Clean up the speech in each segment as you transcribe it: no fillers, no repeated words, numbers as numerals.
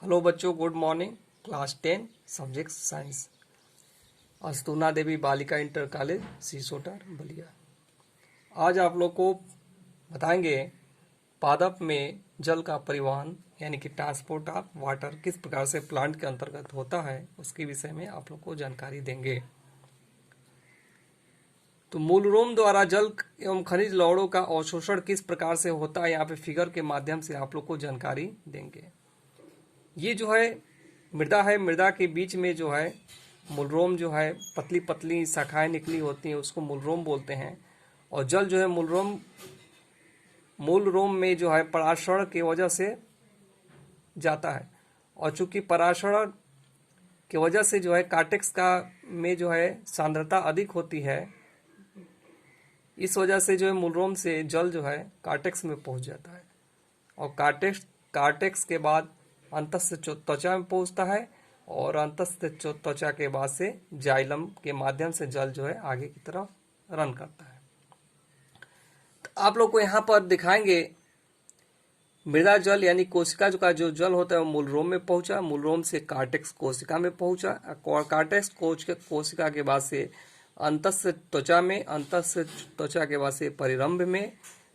Hello बच्चों, good morning. Class 10 subject science, Astuna Devi Balika inter college सीसोटा Ballia. आज आप लोग को बताएंगे पादप में जल का परिवहन यानी कि ट्रांसपोर्ट ऑफ वाटर किस प्रकार से प्लांट के अंतर्गत होता है, उसके विषय में आप लोग को जानकारी देंगे। तो मूलरोम द्वारा जल एवं खनिज लवणों का अवशोषण किस प्रकार से होता है, यहाँ पे फिगर के माध्यम से आप लोग को जानकारी देंगे। ये जो है मृदा है, मृदा के बीच में जो है मूलरोम जो है पतली पतली शाखाएं निकली होती हैं, उसको मूलरोम बोलते हैं। और जल जो है मूलरोम में जो है पराशरण की वजह से जाता है। और चूंकि पराशरण की वजह से जो है कार्टेक्स का में जो है सांद्रता अधिक होती है, इस वजह से जो है मूलरोम से जल जो है कार्टेक्स में पहुंच जाता है। और कार्टेक्स के बाद अंतस्थ त्वचा में पहुंचता है, और अंतस्थ त्वचा के बाद से जाइलम के माध्यम से जल जो है आगे की तरफ रन करता है। तो आप लोग को यहाँ पर दिखाएंगे मृदा जल यानी कोशिका का जो जल होता है वो मूलरोम में पहुंचा, मूलरोम से कार्टेक्स कोशिका में पहुंचा, कार्टेक्स कोशिका के बाद से अंतस्थ त्वचा में, अंतस्थ त्वचा के बाद से परिरंभ में,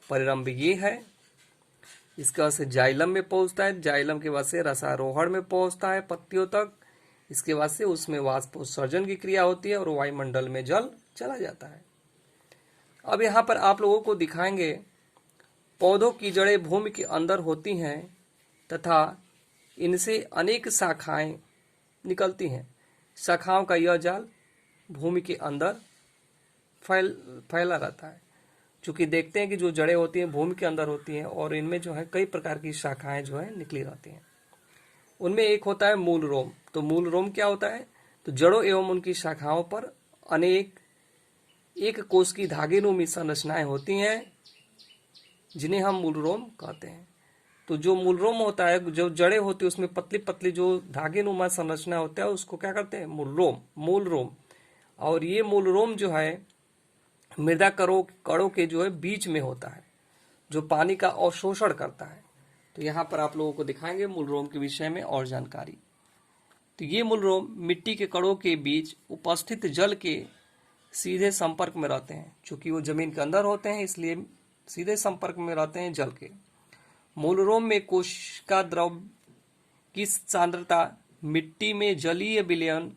परिरंभ ये है, इसके बाद से जाइलम में पहुंचता है, जाइलम के बाद से रसारोहण में पहुंचता है पत्तियों तक, इसके बाद से उसमें वाष्पोत्सर्जन की क्रिया होती है और वायुमंडल में जल चला जाता है। अब यहाँ पर आप लोगों को दिखाएंगे पौधों की जड़ें भूमि के अंदर होती हैं तथा इनसे अनेक शाखाएं निकलती हैं। शाखाओं का यह जाल भूमि के अंदर फैला रहता है। चूंकि देखते हैं कि जो जड़ें होती हैं भूमि के अंदर होती हैं और इनमें जो है कई प्रकार की शाखाएं जो है निकली रहती हैं। उनमें एक होता है मूल रोम। तो मूल रोम क्या होता है? तो जड़ों एवं उनकी शाखाओं पर अनेक एक कोष की धागेनुमी संरचनाएं होती हैं, जिन्हें हम मूल रोम कहते हैं। तो जो मूल रोम होता है, जो जड़ें होती है उसमें पतली पतली जो धागेनुमा संरचना होता है उसको क्या करते हैं? मूल रोम। और ये मूल रोम जो है मृदा कणों के जो है बीच में होता है, जो पानी का अवशोषण करता है। तो यहाँ पर आप लोगों को दिखाएंगे मूलरोम के विषय में और जानकारी। तो ये मूलरोम मिट्टी के कणों के बीच उपस्थित जल के सीधे संपर्क में रहते हैं। चूंकि वो जमीन के अंदर होते हैं इसलिए सीधे संपर्क में रहते हैं जल के। मूलरोम में कोशिका द्रव की सांद्रता मिट्टी में जलीय विलयन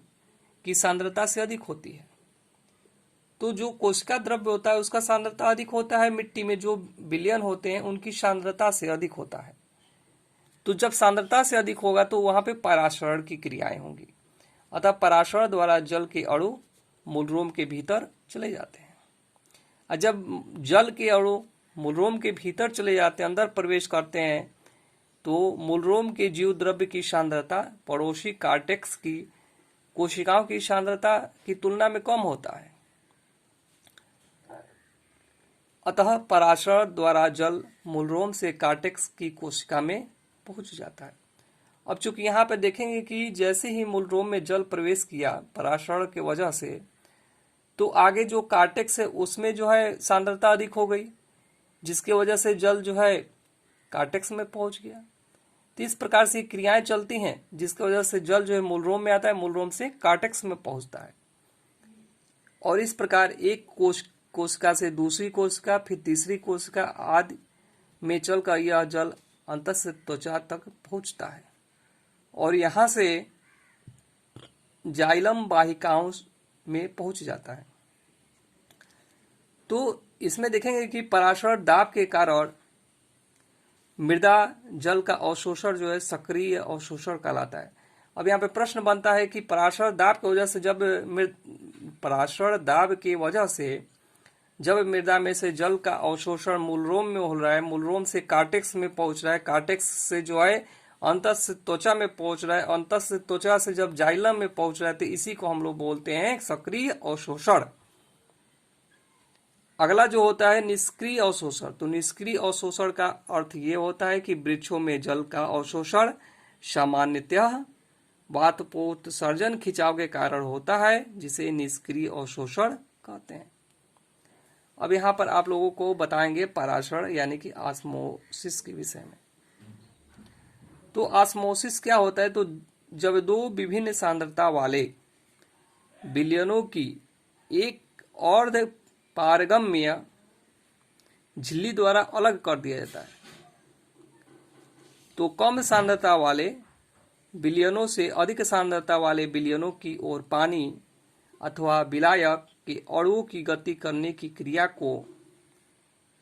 की सांद्रता से अधिक होती है। तो जो कोशिका द्रव्य होता है उसका सांद्रता अधिक होता है, मिट्टी में जो विलयन होते हैं उनकी सांद्रता से अधिक होता है। तो जब सांद्रता से अधिक होगा तो वहां पे पराशरण की क्रियाएं होंगी, अतः पराशरण द्वारा जल के अणु मूलरोम के भीतर चले जाते हैं। और जब जल के अणु मूलरोम के भीतर चले जाते हैं, अंदर प्रवेश करते हैं, तो मूलरोम के जीव द्रव्य की सांद्रता पड़ोसी कार्टेक्स की कोशिकाओं की सांद्रता की तुलना में कम होता है। अतः पराशरण द्वारा जल मूलरोम से कार्टेक्स की कोशिका में पहुंच जाता है। अब चूंकि यहाँ पे देखेंगे कि जैसे ही मूलरोम में जल प्रवेश किया पराशरण के वजह से, तो आगे जो कार्टेक्स है उसमें जो है सांद्रता अधिक हो गई, जिसके वजह से जल जो है कार्टेक्स में पहुंच गया। तो इस प्रकार से क्रियाएं चलती हैं जिसकी वजह से जल जो है मूलरोम में आता है, मूलरोम से कार्टेक्स में पहुंचता है। और इस प्रकार एक कोशिका से दूसरी कोशिका, फिर तीसरी कोशिका आदि में चलकर यह जल अंतस्थ त्वचा तक पहुंचता है और यहां से जाइलम वाहिकाओं में पहुंच जाता है। तो इसमें देखेंगे कि पराशरण दाब के कारण मृदा जल का अवशोषण जो है सक्रिय अवशोषण कहलाता है। अब यहाँ पे प्रश्न बनता है कि पराशरण दाब की वजह से जब मृदा में से जल का अवशोषण मूलरोम में हो रहा है, मूलरोम से कार्टेक्स में पहुंच रहा है, कार्टेक्स से जो है अंतस्थ त्वचा में पहुंच रहा है, अंतस्थ त्वचा से जब जाइलम में पहुंच रहा है, तो इसी को हम लोग बोलते हैं सक्रिय अवशोषण। अगला जो होता है निष्क्रिय अवशोषण। तो निष्क्रिय अवशोषण का अर्थ ये होता है कि वृक्षों में जल का अवशोषण सामान्यतः वाष्पोत्सर्जन खिंचाव के कारण होता है, जिसे निष्क्रिय अवशोषण कहते हैं। अब यहाँ पर आप लोगों को बताएंगे पराशरण यानी कि ऑस्मोसिस के विषय में। तो ऑस्मोसिस क्या होता है, तो जब दो विभिन्न सांद्रता वाले विलयनों की एक अर्ध पारगम्य झिल्ली द्वारा अलग कर दिया जाता है, तो कम सांद्रता वाले विलयनों से अधिक सांद्रता वाले विलयनों की ओर पानी अथवा विलायक के अणुओं की गति करने की क्रिया को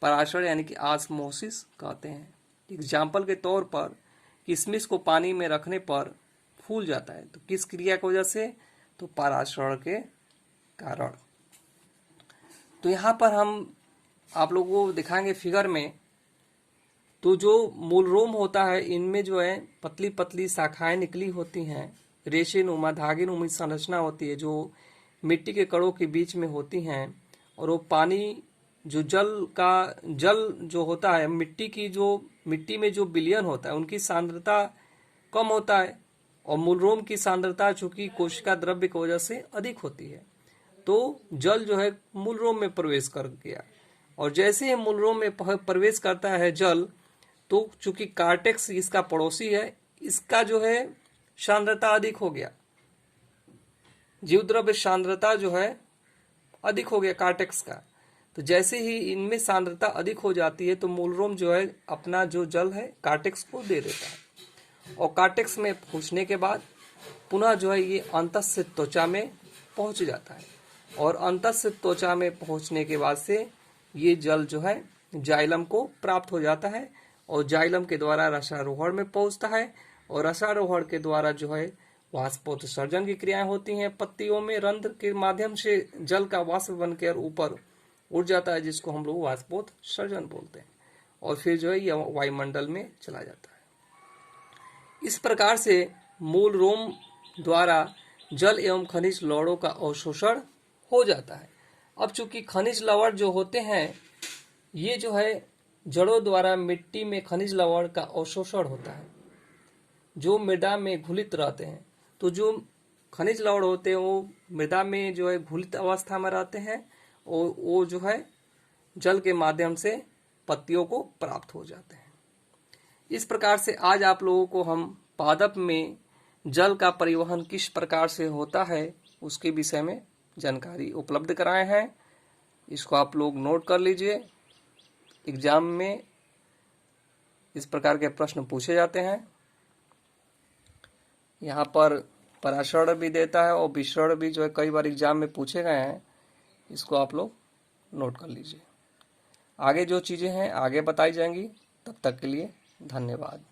पराशर यानी कि ऑस्मोसिस कहते हैं। एग्जाम्पल के तौर पर किशमिश को पानी में रखने पर फूल जाता है, तो किस क्रिया की वजह से, तो पराशर के कारण। तो यहाँ पर हम आप लोगों को दिखाएंगे फिगर में, तो जो मूल रोम होता है इनमें जो है पतली पतली शाखाएं निकली होती हैं, रेशे नुमा धागे नुमा संरचना होती है जो मिट्टी के कणों के बीच में होती हैं, और वो पानी जो जल जो होता है मिट्टी में जो विलयन होता है उनकी सांद्रता कम होता है, और मूलरोम की सांद्रता चूंकि कोशिका द्रव्य की वजह से अधिक होती है, तो जल जो है मूलरोम में प्रवेश कर गया, और जैसे ही मूलरोम में प्रवेश करता है जल, तो चूंकि कार्टेक्स इसका पड़ोसी है, इसका जो है सांद्रता अधिक हो गया, जीव द्रव्य सांद्रता जो है अधिक हो गया कार्टेक्स का। तो जैसे ही इनमें सांद्रता अधिक हो जाती है तो मूलरोम जो है अपना जो जल है कार्टेक्स को दे देता है, और कार्टेक्स में पहुंचने के बाद पुनः जो है ये अंतस्थ त्वचा में पहुंच जाता है, और अंतस्थ त्वचा में पहुंचने के बाद से ये जल जो है जाइलम को प्राप्त हो जाता है, और जाइलम के द्वारा रसारोहण में पहुंचता है, और रसारोहण के द्वारा जो है वाष्पोत्सर्जन की क्रियाएं होती हैं, पत्तियों में रंध्र के माध्यम से जल का वाष्प बनकर ऊपर उड़ जाता है, जिसको हम लोग वाष्पोत्सर्जन बोलते हैं, और फिर जो है यह वायुमंडल में चला जाता है। इस प्रकार से मूल रोम द्वारा जल एवं खनिज लवणों का अवशोषण हो जाता है। अब चूंकि खनिज लवण जो होते हैं ये जो है जड़ों द्वारा मिट्टी में खनिज लवण का अवशोषण होता है, जो मृदा में घुलित रहते हैं, तो जो खनिज लवण होते हैं वो मृदा में जो है घुलित अवस्था में रहते हैं, और वो जो है जल के माध्यम से पत्तियों को प्राप्त हो जाते हैं। इस प्रकार से आज आप लोगों को हम पादप में जल का परिवहन किस प्रकार से होता है उसके विषय में जानकारी उपलब्ध कराए हैं। इसको आप लोग नोट कर लीजिए, एग्जाम में इस प्रकार के प्रश्न पूछे जाते हैं। यहाँ पर पराशरण भी देता है और विसरण भी जो है कई बार एग्जाम में पूछे गए हैं, इसको आप लोग नोट कर लीजिए। आगे जो चीज़ें हैं आगे बताई जाएंगी, तब तक के लिए धन्यवाद।